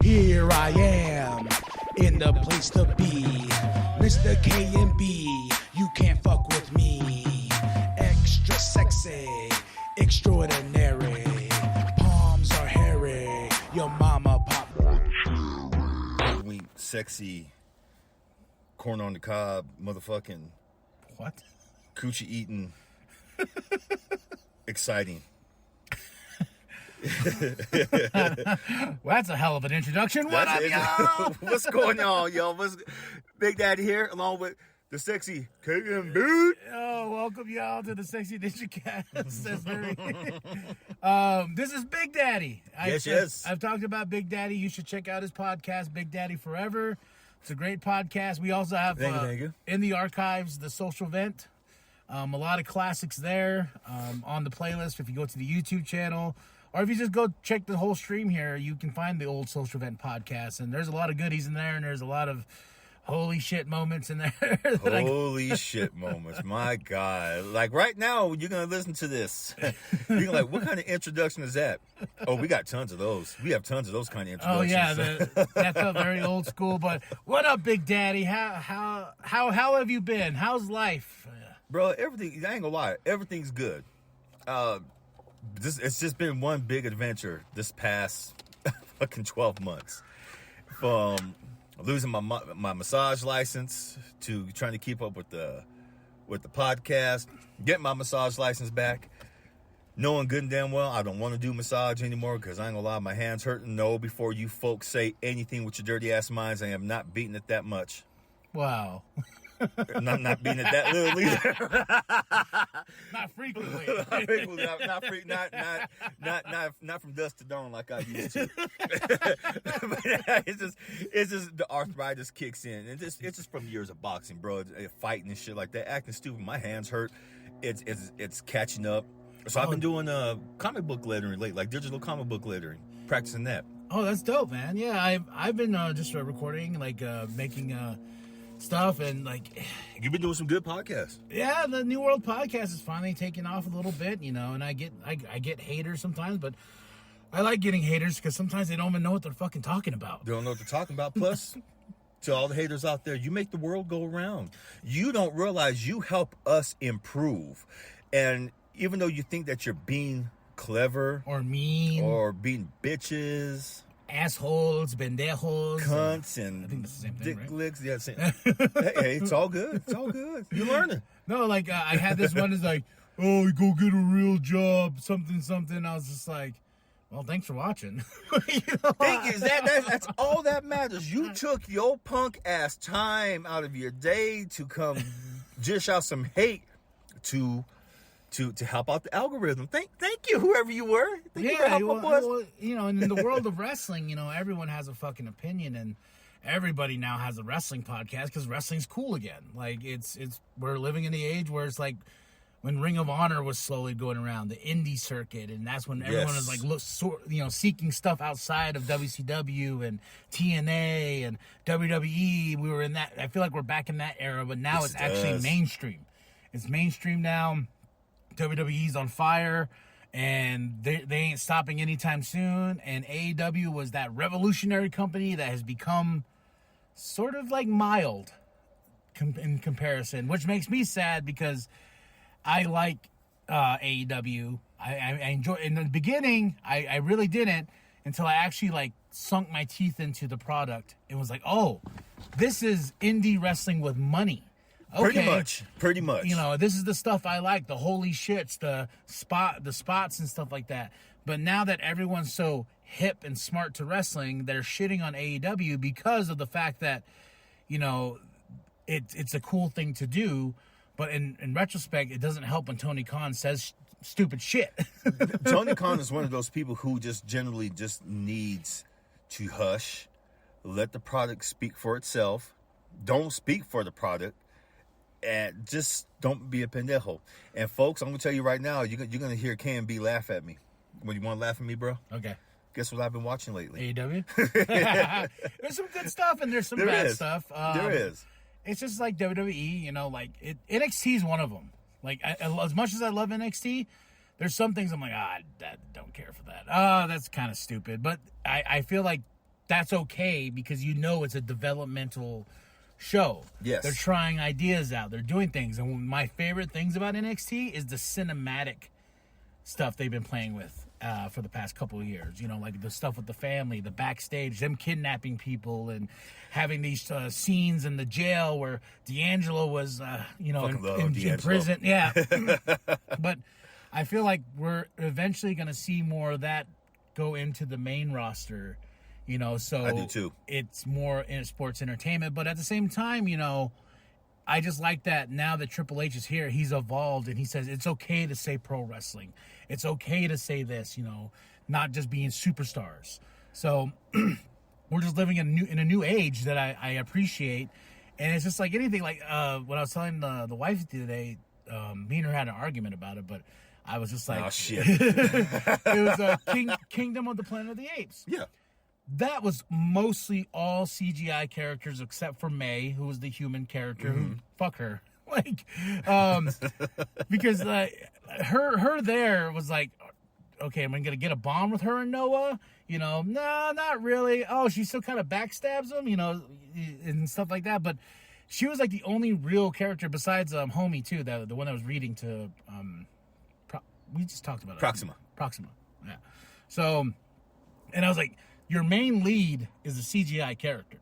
Here I am, in the place to be. Mr. K&B, you can't fuck with me. Extra sexy, extraordinary. Palms are hairy, your mama pop. Sweet, sexy, corn on the cob, motherfucking. What? Coochie eating. Exciting. Well, that's a hell of an introduction. What up, y'all? What's going on, y'all? What's Big Daddy here, along with the sexy K&B. Oh, welcome y'all to the Sexy Ninjacast. This is Big Daddy. Yes. I've talked about Big Daddy. You should check out his podcast, Big Daddy Forever. It's a great podcast. We also have Thank you. in the archives, The Social Vent. A lot of classics there on the playlist. If you go to the YouTube channel, or if you just go check the whole stream here, you can find the old Social Vent podcast. And there's a lot of goodies in there, and there's a lot of holy shit moments in there. Holy shit moments. My God. Like right now, you're going to listen to this. You're like, what kind of introduction is that? Oh, we got tons of those. We have tons of those kind of introductions. Oh, yeah. That felt very old school. But what up, Big Daddy? How have you been? How's life? Bro, everything, I ain't gonna lie, everything's good. It's just been one big adventure this past fucking 12 months. From losing my massage license to trying to keep up with the podcast, getting my massage license back, knowing good and damn well I don't want to do massage anymore because I ain't gonna lie, my hands hurting. No, before you folks say anything with your dirty ass minds, I am not beating it that much. Wow. I'm not beating it that little either. Not frequently. Not from dusk to dawn like I used to. But it's just the arthritis kicks in. It's just from years of boxing, bro. Fighting and shit like that, acting stupid. My hands hurt. It's catching up. So I've been doing comic book lettering lately, like digital comic book lettering, practicing that. Oh, that's dope, man. Yeah, I've been just recording, like making stuff, and like You've been doing some good podcasts. Yeah, the New World podcast is finally taking off a little bit, you know, and I get haters sometimes, but I like getting haters because sometimes they don't even know what they're fucking talking about. They don't know what they're talking about. Plus, to all the haters out there, you make the world go around. You don't realize you help us improve. And even though you think that you're being clever or mean or being bitches, assholes, pendejos, cunts, and I think that's the same thing, dick right? licks. Yeah, hey, it's all good. It's all good. You're learning. No, like I had this one is like, oh, you go get a real job, something. I was just like, well, thanks for watching. You know? Thank you. That's all that matters. You took your punk ass time out of your day to come dish out some hate to help out the algorithm. Thank you, whoever you were. Well, you know, and in the world of wrestling, you know, everyone has a fucking opinion, and everybody now has a wrestling podcast because wrestling's cool again. Like we're living in the age where it's like when Ring of Honor was slowly going around the indie circuit, and that's when everyone was like, seeking stuff outside of WCW and TNA and WWE. We were in that. I feel like we're back in that era, but now it's actually mainstream. It's mainstream now. WWE's on fire, and they ain't stopping anytime soon. And AEW was that revolutionary company that has become sort of like mild in comparison, which makes me sad because I like AEW. I enjoy. In the beginning, I really didn't until I actually like sunk my teeth into the product. It was like, oh, this is indie wrestling with money. Okay. Pretty much. You know, this is the stuff I like, the holy shits, the spots and stuff like that. But now that everyone's so hip and smart to wrestling, they're shitting on AEW because of the fact that, you know, it's a cool thing to do. But in retrospect, it doesn't help when Tony Khan says stupid shit. Tony Khan is one of those people who just generally just needs to hush, let the product speak for itself, don't speak for the product, and just don't be a pendejo. And folks, I'm going to tell you right now, you're going to hear K&B laugh at me. When you want to laugh at me, bro? Okay. Guess what I've been watching lately? AEW? There's some good stuff and there's some bad stuff. There is. It's just like WWE, you know, like NXT is one of them. Like, as much as I love NXT, there's some things I'm like, I don't care for that. Oh, that's kind of stupid. But I feel like that's okay because you know it's a developmental show. Yes. They're trying ideas out. They're doing things. And one of my favorite things about NXT is the cinematic stuff they've been playing with for the past couple of years. You know, like the stuff with the family, the backstage, them kidnapping people, and having these scenes in the jail where D'Angelo was, in prison. Yeah. But I feel like we're eventually going to see more of that go into the main roster. You know, so I do too. It's more in sports entertainment, but at the same time, you know, I just like that now that Triple H is here, he's evolved and he says it's okay to say pro wrestling. It's okay to say this, you know, not just being superstars. So we're just living in a new age that I appreciate. And it's just like anything, like what I was telling the wife the other day, me and her had an argument about it, but I was just like, oh, shit. It was Kingdom of the Planet of the Apes. Yeah. That was mostly all CGI characters except for May, who was the human character. Who fuck her, like, because her there was like, okay, am I gonna get a bond with her and Noah? You know, no, not really. Oh, she still kind of backstabs him, you know, and stuff like that. But she was like the only real character besides Homie too, the one that was reading to. We just talked about it. Proxima. Yeah. So, and I was like, your main lead is a CGI character.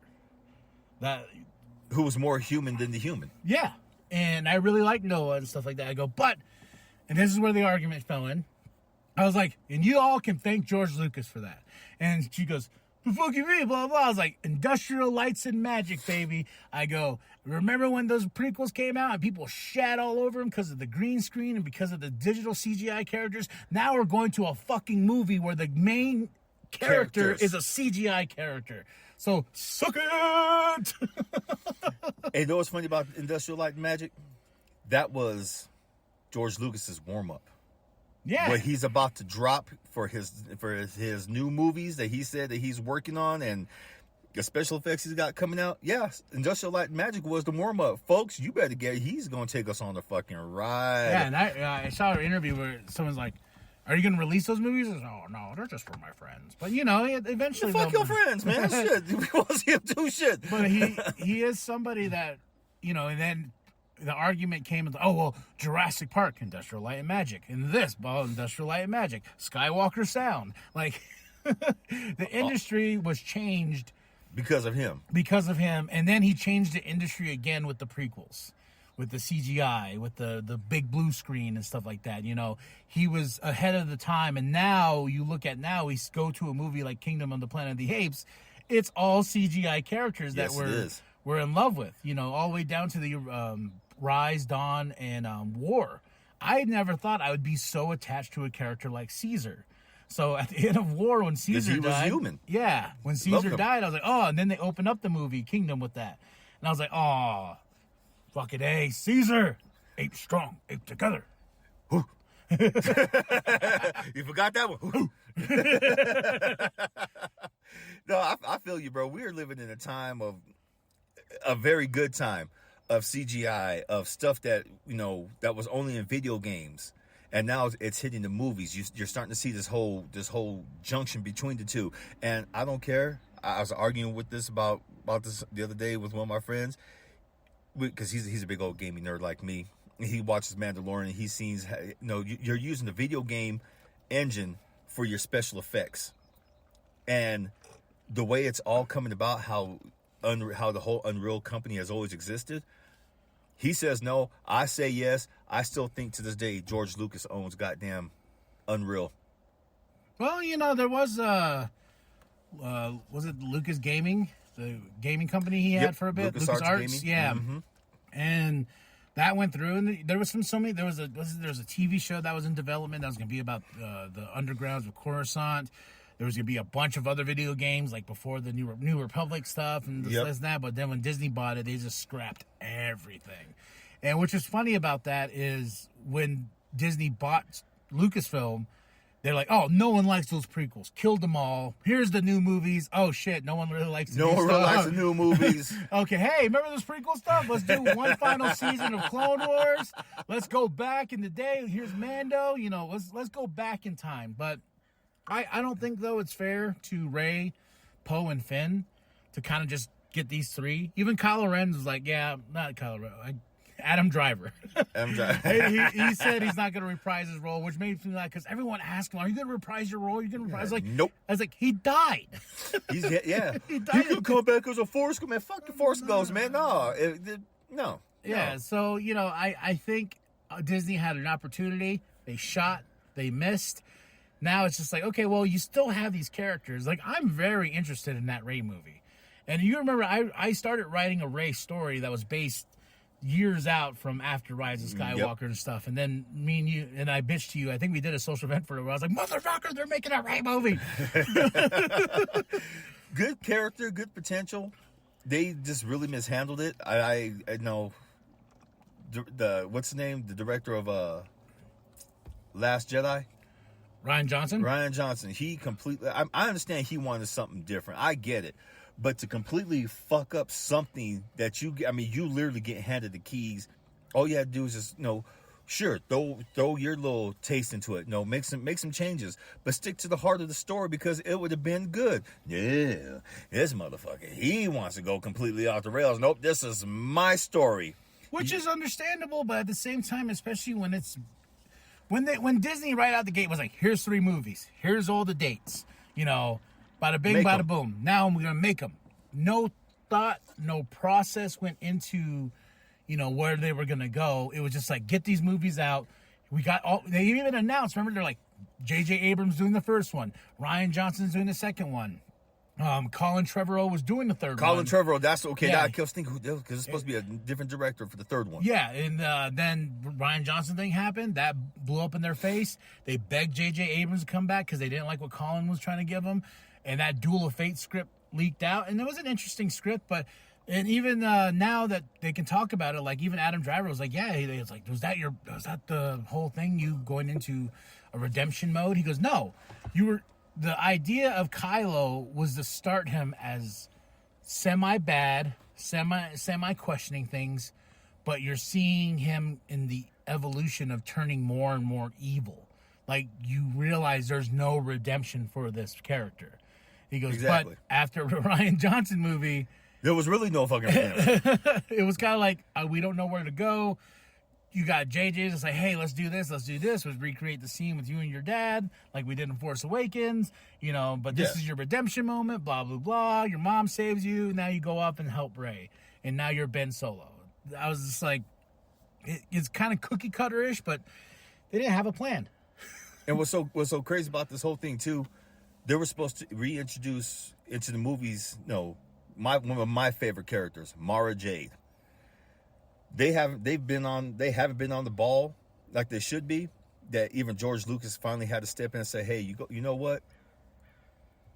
Who was more human than the human. Yeah. And I really like Noah and stuff like that. I go, and this is where the argument fell in. I was like, and you all can thank George Lucas for that. And she goes, the fuck you mean, blah, blah. I was like, industrial lights and magic, baby. I go, remember when those prequels came out and people shat all over them because of the green screen and because of the digital CGI characters? Now we're going to a fucking movie where the main character is a CGI character. So, suck it! Hey, you know what's funny about Industrial Light and Magic? That was George Lucas's warm-up. Yeah. What he's about to drop for his new movies that he said that he's working on and the special effects he's got coming out. Yeah, Industrial Light and Magic was the warm-up. Folks, you better he's going to take us on the fucking ride. Yeah, and I saw an interview where someone's like, are you going to release those movies? Oh, no, they're just for my friends. But, you know, eventually... Fuck your friends, man. Shit. We want to see him do shit. But he is somebody that, you know, and then the argument came, Jurassic Park, Industrial Light and Magic. And this, Industrial Light and Magic. Skywalker Sound. Like, the industry was changed... Because of him. And then he changed the industry again with the prequels. With the CGI, with the big blue screen and stuff like that. You know, he was ahead of the time. And now, we go to a movie like Kingdom of the Planet of the Apes, it's all CGI characters that we're in love with. You know, all the way down to the Rise, Dawn, and War. I never thought I would be so attached to a character like Caesar. So at the end of War, when Caesar died... was human. Yeah, when Caesar died, I was like, oh, and then they opened up the movie Kingdom with that. And I was like, oh... Fucking A, Caesar. Ape strong, ape together. You forgot that one? No, I feel you, bro. We're living in a time of a very good time of CGI, of stuff that, you know, that was only in video games. And now it's hitting the movies. You're starting to see this whole junction between the two. And I don't care. I was arguing with this about this the other day with one of my friends. Because he's a big old gaming nerd like me. He watches Mandalorian and he sees, you know, you're using the video game engine for your special effects. And the way it's all coming about, how the whole Unreal company has always existed, he says no, I say yes. I still think to this day George Lucas owns goddamn Unreal. Well, you know, there was it Lucas Gaming? The gaming company he had for a bit, LucasArts, yeah, and that went through. And there was there was a TV show that was in development that was going to be about the undergrounds of Coruscant. There was going to be a bunch of other video games like before the New Republic stuff and this and that. But then when Disney bought it, they just scrapped everything. And which is funny about that is when Disney bought Lucasfilm, they're like, oh, no one likes those prequels. Killed them all. Here's the new movies. Oh, shit, no one really likes the new stuff. No one really likes the new movies. Okay, hey, remember those prequel stuff? Let's do one final season of Clone Wars. Let's go back in the day. Here's Mando. You know, let's go back in time. But I don't think, though, it's fair to Rey Poe and Finn to kind of just get these three. Even Kylo Ren was like, yeah, not Kylo Ren, Adam Driver. Adam Driver. he said he's not going to reprise his role, which made me like, because everyone asked him, are you going to reprise your role? Are you going to reprise? Nope. I was like, he died. He died. He died. You could come back as a Force Ghost, man. Fuck the Force Ghost, man. No. Yeah, so, I think Disney had an opportunity. They shot, they missed. Now it's just like, okay, well, you still have these characters. Like, I'm very interested in that Rey movie. And you remember, I started writing a Rey story that was based years out from after Rise of Skywalker and stuff. And then me and you, and I bitched to you, I think we did a social event for it where I was like, motherfucker, they're making a Rey movie. Good character, good potential. They just really mishandled it. I know the what's the name? The director of Last Jedi? Rian Johnson. He completely, I understand he wanted something different. I get it. But to completely fuck up something that you literally get handed the keys. All you have to do is just, sure, throw your little taste into it. Make some changes, but stick to the heart of the story because it would have been good. Yeah, this motherfucker, he wants to go completely off the rails. Nope, this is my story. Which is understandable, but at the same time, especially when Disney right out the gate was like, here's 3 movies, here's all the dates, bada bing, bada boom. Now we're gonna make them. No thought, no process went into, where they were gonna go. It was just like, get these movies out. We got all. They even announced. Remember, they're like, J.J. Abrams doing the first one, Rian Johnson's doing the second one. Colin Trevorrow was doing the third one. Colin Trevorrow, that's okay. Yeah. I was thinking, because it's supposed to be a different director for the third one. Yeah, and then Rian Johnson thing happened. That blew up in their face. They begged J.J. Abrams to come back because they didn't like what Colin was trying to give them. And that Duel of Fate script leaked out. And it was an interesting script, and even now that they can talk about it, like even Adam Driver was like, yeah, he was like, was that the whole thing, you going into a redemption mode? He goes, no, the idea of Kylo was to start him as semi-bad, semi-questioning things, but you're seeing him in the evolution of turning more and more evil. Like, you realize there's no redemption for this character. He goes, exactly. But after the Rian Johnson movie, there was really no fucking redemption. It was kind of like, we don't know where to go. You got JJ's, it's like, hey, let's do this. Let's recreate the scene with you and your dad, like we did in Force Awakens, but this is your redemption moment, blah, blah, blah. Your mom saves you. Now you go up and help Rey. And now you're Ben Solo. I was just like, it's kind of cookie cutter-ish, but they didn't have a plan. And what's so crazy about this whole thing, too, they were supposed to reintroduce into the movies, one of my favorite characters, Mara Jade. They haven't been on the ball like they should be. That even George Lucas finally had to step in and say, hey, you know what?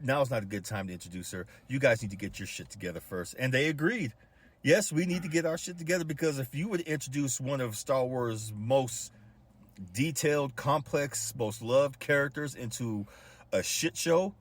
Now's not a good time to introduce her. You guys need to get your shit together first. And they agreed. Yes, we need to get our shit together, because if you would introduce one of Star Wars' most detailed, complex, most loved characters into a shit show,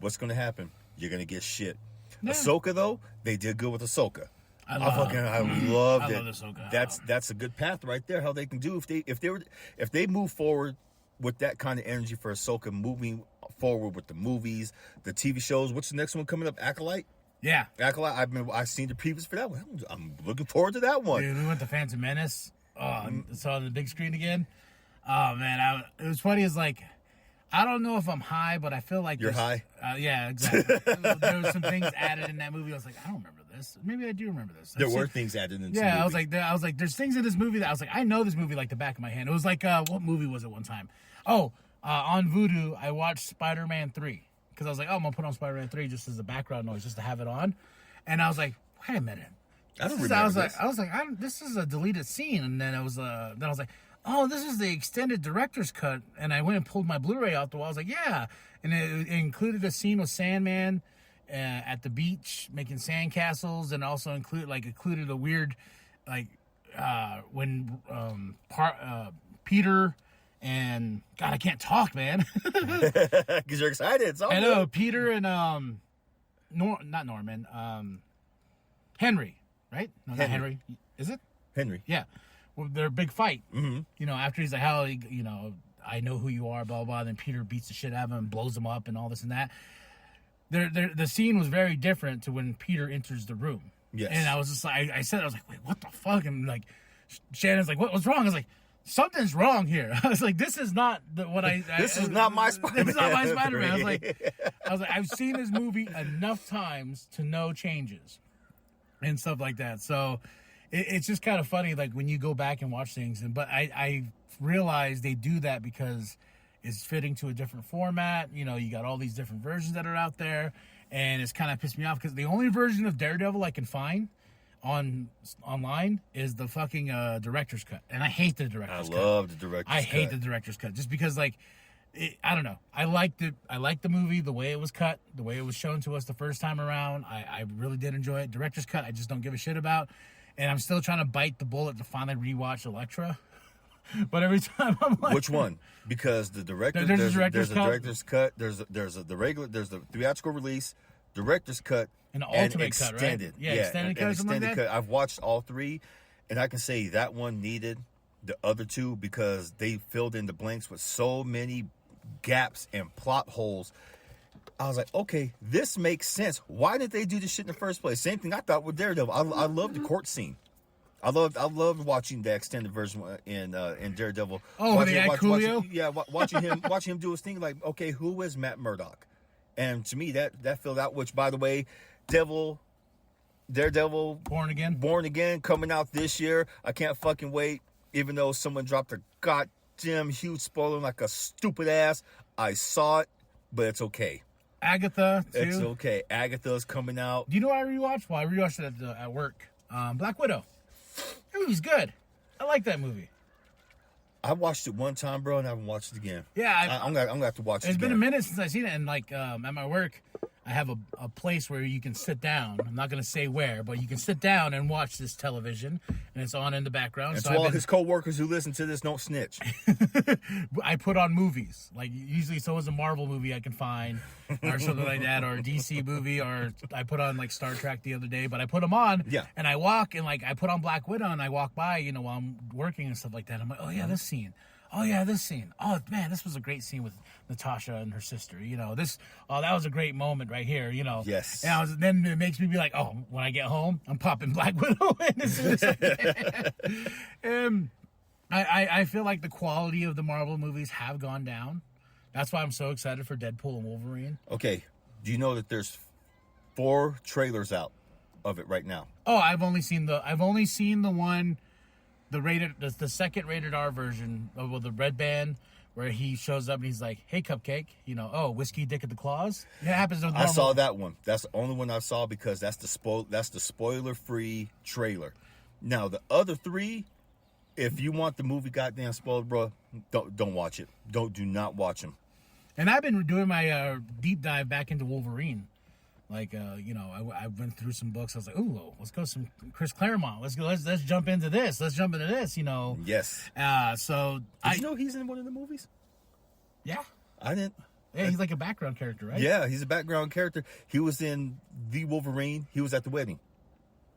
what's going to happen? You're going to get shit. Yeah. Ahsoka, though, they did good with Ahsoka. I loved it. Ahsoka. That's a good path right there. How they can do if they move forward with that kind of energy for Ahsoka, moving forward with the movies, the TV shows. What's the next one coming up? Acolyte. Yeah, Acolyte. I've seen the previews for that one. I'm looking forward to that one. Dude, we went to Phantom Menace. Saw the big screen again. Oh man, it was funny. It's like, I don't know if I'm high, but I feel like you're high. Yeah, exactly. There were some things added in that movie. I was like, I don't remember this. Maybe I do remember this. There were things added in. Yeah, I was like, there's things in this movie that I was like, I know this movie like the back of my hand. It was like, what movie was it one time? On Vudu, I watched Spider-Man 3 because I was like, I'm gonna put on Spider-Man 3 just as a background noise, just to have it on. And I was like, wait a minute. I don't remember this. I was like, this is a deleted scene. And then I was like, oh, this is the extended director's cut. And I went and pulled my Blu-ray out the wall. I was like, yeah. And it included a scene with Sandman at the beach making sandcastles, and also included a weird, when Peter and God, I can't talk, man. Because you're excited. It's all I know good. Peter and not Norman, Henry, right? No, not Henry. Is it Henry? Yeah. Well, their big fight. Mm-hmm. After he's like, how, I know who you are, blah, blah, blah. Then Peter beats the shit out of him and blows him up and all this and that. the scene was very different to when Peter enters the room. Yes. And I was just like, I said, I was like, wait, what the fuck? And like, Shannon's like, what's wrong? I was like, something's wrong here. I was like, this is not This is not my Spider-Man. This is not my Spider-Man. I was like, I've seen this movie enough times to know changes and stuff like that. So it's just kind of funny, like when you go back and watch things. But I realize they do that because it's fitting to a different format. You know, you got all these different versions that are out there, and it's kind of pissed me off because the only version of Daredevil I can find online is the fucking director's cut, and I hate the director's cut. I love the director's cut. I hate the director's cut just because, like, I don't know. I liked the movie, the way it was cut, the way it was shown to us the first time around. I really did enjoy it. Director's cut, I just don't give a shit about, and I'm still trying to bite the bullet to finally rewatch Elektra. But every time I'm like, which one? Because the director, There's a there's director's a cut. director's cut. There's the theatrical release, director's cut, An ultimate cut, right? extended. Yeah, extended cut or something like that? cut. I've watched all three, and I can say that one needed the other two because they filled in the blanks with so many gaps and plot holes. I was like, okay, this makes sense. Why did they do this shit in the first place? Same thing I thought with Daredevil. I love the court scene. I loved watching the extended version in Daredevil. Oh, they had Coolio? Watching him do his thing. Like, okay, who is Matt Murdock? And to me, that filled out. Which, by the way, Daredevil, Born Again coming out this year. I can't fucking wait. Even though someone dropped a goddamn huge spoiler like a stupid ass, I saw it, but it's okay. Agatha too. It's okay. Agatha's coming out. Do you know what I rewatched? Well, I rewatched it at work. Black Widow. That movie's good. I like that movie. I watched it one time, bro, and I haven't watched it again. Yeah, I'm gonna have to watch it. It's again. been a minute since I've seen it, and like at my work, I have a place where you can sit down. I'm not gonna say where, but you can sit down and watch this television, and it's on in the background. And so to all his co-workers who listen to this, don't snitch. I put on movies. Like usually, so is a Marvel movie I can find, or something like that, or a DC movie, or I put on like Star Trek the other day. But I put them on, and I walk and like I put on Black Widow, and I walk by, you know, while I'm working and stuff like that. I'm like, oh yeah, this scene. Oh yeah, this scene. Oh man, this was a great scene with Natasha and her sister. You know, that was a great moment right here. You know, yes. And then it makes me be like, oh, when I get home, I'm popping Black Widow in as soon as I can. I feel like the quality of the Marvel movies have gone down. That's why I'm so excited for Deadpool and Wolverine. Okay, do you know that there's 4 trailers out of it right now? Oh, I've only seen the one. The second rated R version of the red band where he shows up and he's like, "Hey, Cupcake, you know, oh, whiskey dick at the claws." It happens with normal. I saw that one. That's the only one I saw because that's the spoiler-free trailer. Now the other 3, if you want the movie goddamn spoiled, bro, don't watch it. Do not watch them. And I've been doing my deep dive back into Wolverine. Like, you know, I went through some books. I was like, ooh, let's go some Chris Claremont. Let's jump into this. Let's jump into this, you know. Yes. So Did you know he's in one of the movies? Yeah. I didn't. Yeah, he's like a background character, right? Yeah, he's a background character. He was in The Wolverine. He was at the wedding.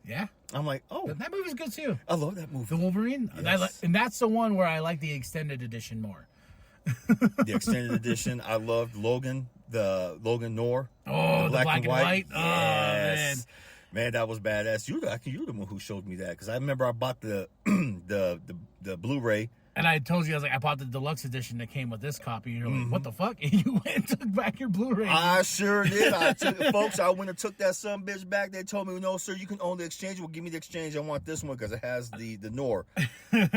Yeah. I'm like, oh. That movie's good, too. I love that movie. The Wolverine? Yes. And that's the one where I like the extended edition more. The extended edition. I loved Logan, the Logan Noir. Oh, the black and white. Yes. Oh, man. Man, that was badass. You're the one who showed me that because I remember I bought the Blu-ray. And I told you, I was like, I bought the deluxe edition that came with this copy. And you're like, what the fuck? And you went and took back your Blu-ray. I sure did. Folks, I went and took that son bitch back. They told me, no, sir, you can own the exchange. Well, give me the exchange. I want this one because it has the Nor.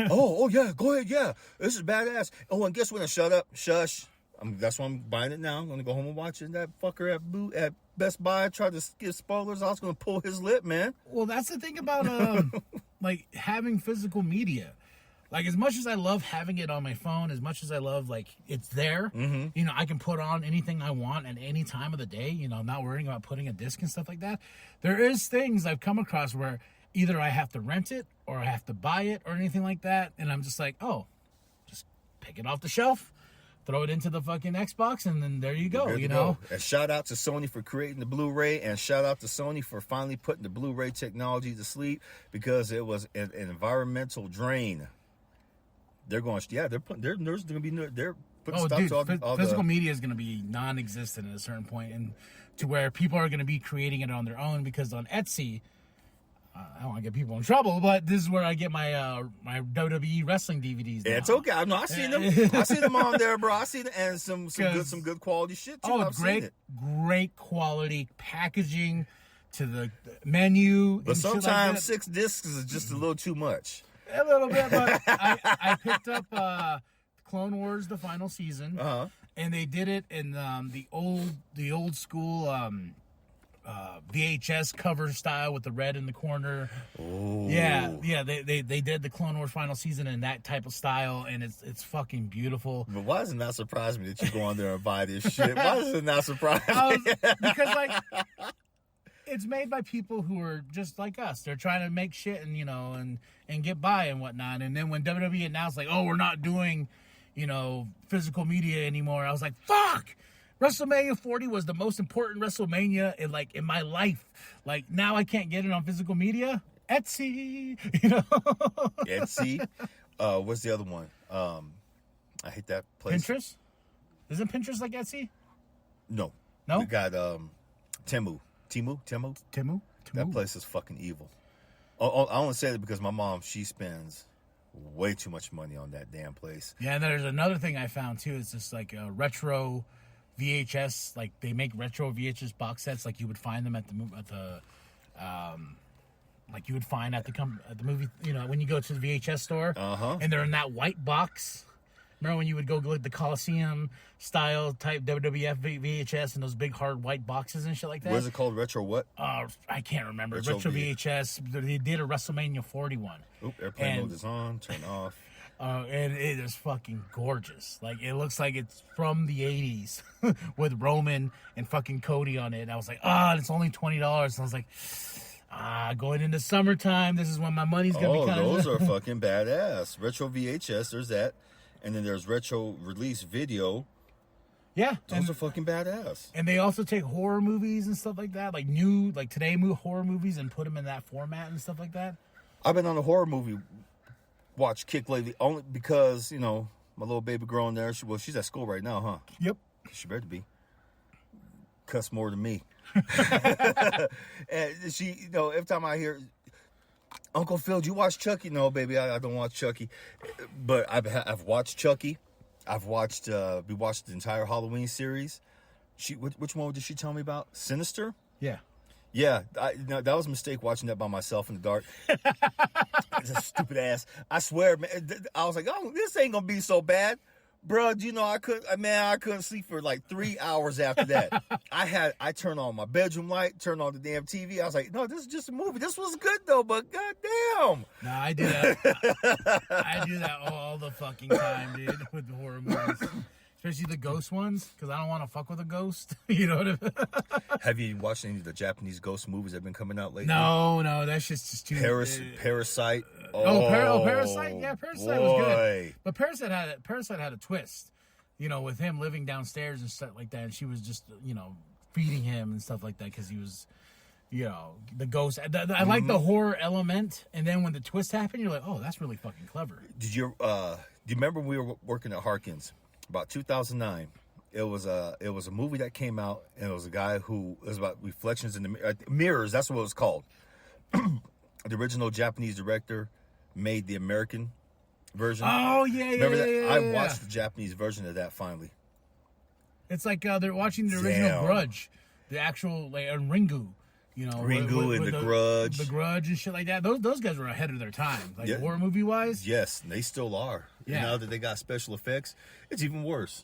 oh, yeah, go ahead. Yeah, this is badass. Oh, and guess what? Shut up. Shush. That's why I'm buying it now. I'm going to go home and watch it. That fucker at Best Buy tried to give spoilers. I was going to pull his lip, man. Well, that's the thing about like having physical media. Like, as much as I love having it on my phone, as much as I love, like, it's there, you know, I can put on anything I want at any time of the day, you know, not worrying about putting a disc and stuff like that. There is things I've come across where either I have to rent it or I have to buy it or anything like that. And I'm just like, oh, just pick it off the shelf, throw it into the fucking Xbox, and then there you go, you know? And shout out to Sony for creating the Blu-ray, and shout out to Sony for finally putting the Blu-ray technology to sleep because it was an environmental drain. They're going, they're putting stuff to all physical media is going to be non-existent at a certain point. And to where people are going to be creating it on their own, because on Etsy, I don't want to get people in trouble, but this is where I get my my WWE wrestling DVDs now. It's okay. No, I seen them. I seen them on there, bro. I seen it, and some good quality shit too. I've seen it. Great quality packaging to the menu. But sometimes 6 discs is just a little too much. A little bit, but I picked up Clone Wars, the final season, and they did it in the old school VHS cover style with the red in the corner. Oh, yeah. They did the Clone Wars final season in that type of style, and it's fucking beautiful. But why does it not surprise me that you go on there and buy this shit? Why does it not surprise me? Because like, it's made by people who are just like us. They're trying to make shit and and get by and whatnot. And then when WWE announced like, oh, we're not doing physical media anymore, I was like, fuck. WrestleMania 40 was the most important WrestleMania in my life. Like, now I can't get it on physical media. Etsy, Etsy. What's the other one? I hate that place. Pinterest? Isn't Pinterest like Etsy? No. No? We got Temu. That place is fucking evil. I only say that because my mom, she spends way too much money on that damn place. Yeah, and there's another thing I found too. It's just like a retro VHS. Like, they make retro VHS box sets, like you would find them at the like you would find at the movie. When you go to the VHS store, and they're in that white box. Remember when you would go like the Coliseum style type WWF VHS and those big hard white boxes and shit like that? What is it called? Retro what? I can't remember. Retro VHS. They did a WrestleMania 41. Oop, airplane mode is on. Turn off. And it is fucking gorgeous. Like, it looks like it's from the 80s with Roman and fucking Cody on it. And I was like, it's only $20. And I was like, going into summertime, this is when my money's going to be kind of... Oh, those are fucking badass. Retro VHS, there's that. And then there's retro release video. Yeah. Those are fucking badass. And they also take horror movies and stuff like that. Like today horror movies, and put them in that format and stuff like that. I've been on a horror movie watch kick lately, only because, my little baby girl in there, she's at school right now, huh? Yep. She better be. Cuss more than me. And she, every time I hear, Uncle Phil, do you watch Chucky? No, baby, I don't watch Chucky. But I've watched Chucky. We watched the entire Halloween series. Which one did she tell me about? Sinister? Yeah. Yeah, that was a mistake watching that by myself in the dark. It's a stupid ass. I swear, man. I was like, oh, this ain't gonna be so bad, bro. I couldn't sleep for like 3 hours after that. I turned on my bedroom light, turned on the damn TV. I was like, no, this is just a movie. This was good though, but goddamn. No, I do that. I do that all the fucking time, dude, with the horror movies. Especially the ghost ones, because I don't want to fuck with a ghost. You know what I mean? Have you watched any of the Japanese ghost movies that have been coming out lately? No, that's just too... Parasite. Parasite? Yeah, Parasite was good. But Parasite had a twist, with him living downstairs and stuff like that. And she was just, feeding him and stuff like that because he was, the ghost. I like the horror element. And then when the twist happened, you're like, oh, that's really fucking clever. Do you remember when we were working at Harkins? About 2009, it was a movie that came out, and it was a guy who it was about reflections in the mirrors. That's what it was called. The original Japanese director made the American version. Oh yeah, remember that? Yeah. I watched the Japanese version of that finally. It's like they're watching the original Grudge, the actual Ringu. Ringu and The Grudge. The Grudge and shit like that. Those guys were ahead of their time. Like, horror movie wise. Yes, they still are. Yeah. Now that they got special effects, it's even worse.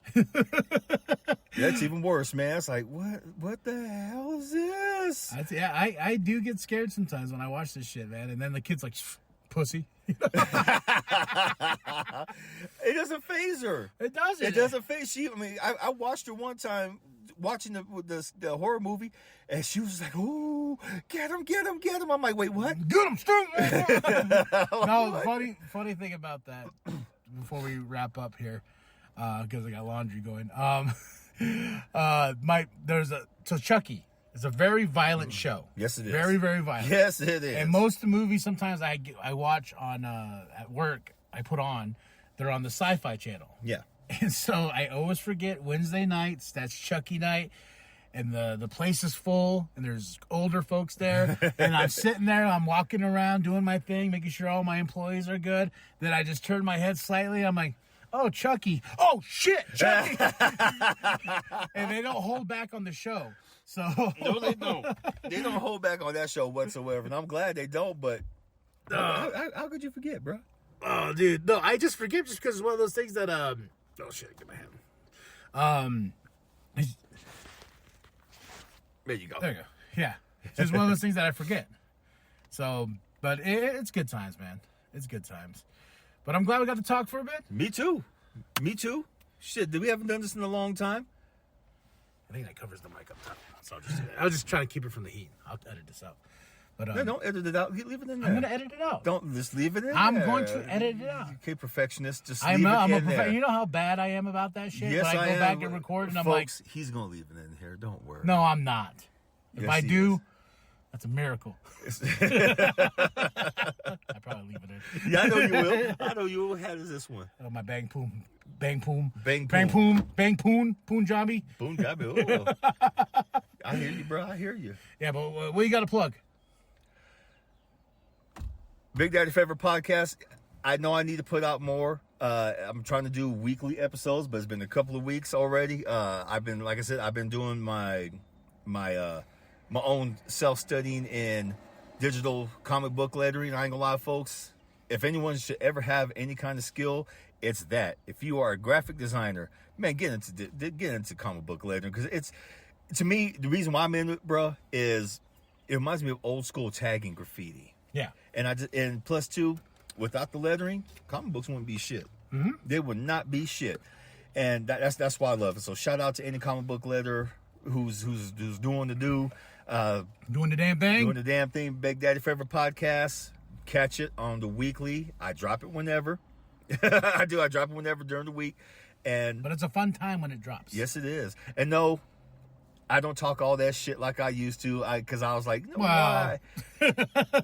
It's even worse, man. It's like, what the hell is this? I do get scared sometimes when I watch this shit, man. And then the kid's like, pussy. It doesn't faze her. It doesn't. It doesn't faze. I watched her one time watching the horror movie, and she was like, "Ooh, get him!" I'm like, "Wait, what? Get him, Sting!" No, funny thing about that. Before we wrap up here, because I got laundry going. So Chucky. It's a very violent show. Yes, it is. Very, very violent. Yes, it is. And most of the movies, sometimes I watch on at work. I put on. They're on the Sci-Fi Channel. Yeah. And so I always forget Wednesday nights. That's Chucky night. and the place is full, and there's older folks there, and I'm sitting there, I'm walking around doing my thing, making sure all my employees are good. Then I just turn my head slightly. I'm like, oh, Chucky. Oh, shit, Chucky. And they don't hold back on the show. So No, they don't. They don't hold back on that show whatsoever, and I'm glad they don't. But how could you forget, bro? Oh, dude, no, I just forget just because it's one of those things that oh shit, get my hand. There you go. There you go. Yeah, it's just one of those things that I forget. So, but it's good times, man. It's good times. But I'm glad we got to talk for a bit. Me too. Shit, we haven't done this in a long time. I think that covers the mic up top. So I was just trying to keep it from the heat. I'll edit this out. But No, don't edit it out. Leave it in there. I'm gonna edit it out. Don't just leave it in I'm there. going to edit it out. Okay, perfectionist. Just I'm leave a it in there. You know how bad I am about that shit? Yes, when I go am. back and record and I'm like, Folks, he's gonna leave it in here. Don't worry. no, I'm not. If Yes, I he do, is. that's a miracle. I probably leave it in. Yeah, I know you will. I know you will. How does this one? Oh, my bang poom, Punjabi. Boom, got me. Ooh. I hear you, bro. I hear you. Yeah, but what you got to plug? Big Daddy Favorite Podcast. I know I need to put out more. I'm trying to do weekly episodes, but it's been a couple of weeks already. I've been, like I said, I've been doing my own self-studying in digital comic book lettering. I ain't gonna lie, folks. If anyone should ever have any kind of skill, it's that. If you are a graphic designer, man, get into comic book lettering, because it's, to me, the reason why I'm in it, bro, is it reminds me of old school tagging graffiti. Yeah. And plus two, without the lettering, comic books wouldn't be shit. Mm-hmm. They would not be shit. And that's why I love it. So shout out to any comic book letterer who's doing the Doing the damn thing. Doing the damn thing. Big Daddy Favorite Podcast. Catch it on the weekly. I drop it whenever. I do. I drop it whenever during the week. But it's a fun time when it drops. Yes, it is. And no, I don't talk all that shit like I used to. Because I was like, no, Wow. why?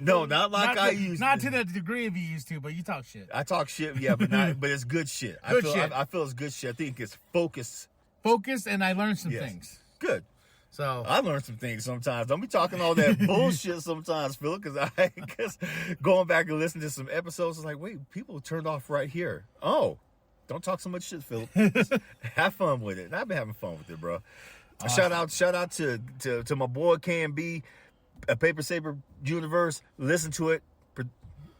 No, not like I used to. Not to the degree of you used to, but you talk shit. I talk shit, yeah, but it's good shit. I feel it's good shit. I think it's focused. Focused, and I learned some things. Good. So I learn some things sometimes. Don't be talking all that bullshit sometimes, Phil, because going back and listening to some episodes, it's like, wait, people turned off right here. Oh, don't talk so much shit, Phil. Have fun with it. And I've been having fun with it, bro. Awesome. Shout out to my boy KMB, Paper Saber Universe. Listen to it.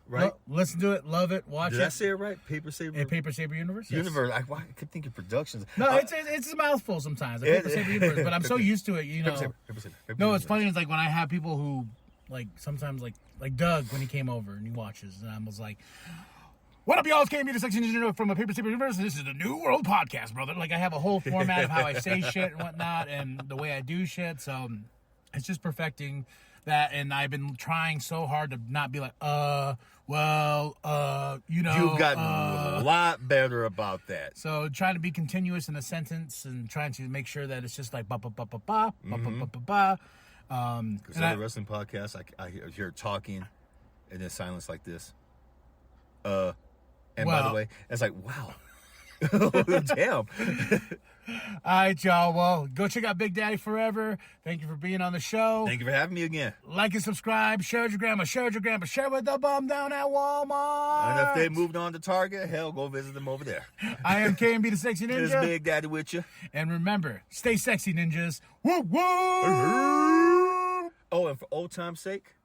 Right? Listen to it, love it, watch it. Did I say it right? Paper Saber? Paper Saber Universe? Yes. Universe. I keep thinking productions. No, it's a mouthful sometimes. Paper Saber Universe, but I'm so used to it, you know. Paper Saber. No, it's funny. It's like when I have people who, like, sometimes, like Doug, when he came over and he watches, and I was like, what up, y'all? It's KMB, the Section Engineer from a Paper Saber Universe, and this is the New World Podcast, brother. Like, I have a whole format of how I say shit and whatnot, and the way I do shit, so it's just perfecting that, and I've been trying so hard to not be like, you know. You've gotten a lot better about that. So trying to be continuous in a sentence and trying to make sure that it's just like ba ba ba ba ba ba ba ba ba. Because other wrestling podcasts, I hear talking and then silence like this. And by the way, it's like, wow. Damn. All right, y'all. Well, go check out Big Daddy Forever. Thank you for being on the show. Thank you for having me again. Like and subscribe. Share with your grandma. Share with your grandpa. Share with the bum down at Walmart. And if they moved on to Target, hell, go visit them over there. I am KMB the Sexy Ninja. This Big Daddy with you. And remember, stay sexy, ninjas. Woo woo! Oh, and for old time's sake,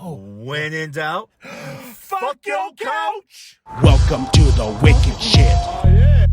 when in doubt, fuck your couch! Welcome to the wicked shit. Oh, yeah.